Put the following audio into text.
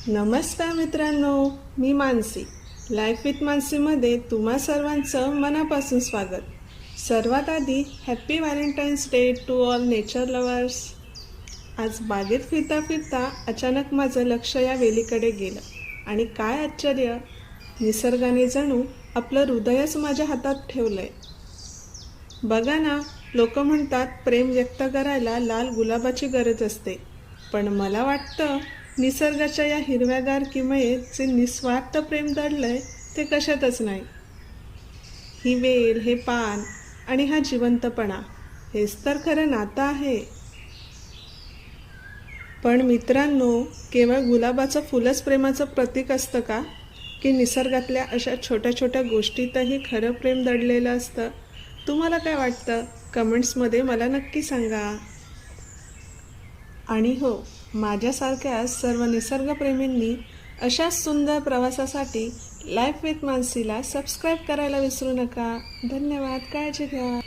नमस्कार मित्रांनो, मी मानसी. लाईफ विथ मानसीमध्ये तुम्हा सर्वांचं मनापासून स्वागत. सर्वात आधी happy Valentine's day to all nature lovers. आज बागेत फिरता फिरता अचानक माझं लक्ष या वेलीकडे गेलं आणि काय आश्चर्य, निसर्गाने जणू आपलं हृदयच माझ्या हातात ठेवलंय. बघा ना, लोक म्हणतात प्रेम व्यक्त करायला लाल गुलाबाची गरज असते, पण मला वाटतं निसर्गाच्या या हिरव्यागार किमयेत जे निस्वार्थ प्रेम दडलंय ते कशातच नाही. ही वेल, हे पान आणि हा जिवंतपणा, हेच तर खरं नातं आहे. पण मित्रांनो, केवळ गुलाबाचं फुलच प्रेमाचं प्रतीक असतं का? की निसर्गातल्या अशा छोट्या छोट्या गोष्टीतही खरं प्रेम दडलेलं असतं? तुम्हाला काय वाटतं? कमेंट्समध्ये मला नक्की सांगा. आणि हो, माझ्यासारख्या सर्व निसर्गप्रेमींनी अशाच सुंदर प्रवासासाठी लाईफ विथ मानसीला सबस्क्राईब करायला विसरू नका. धन्यवाद. काळजी घ्या.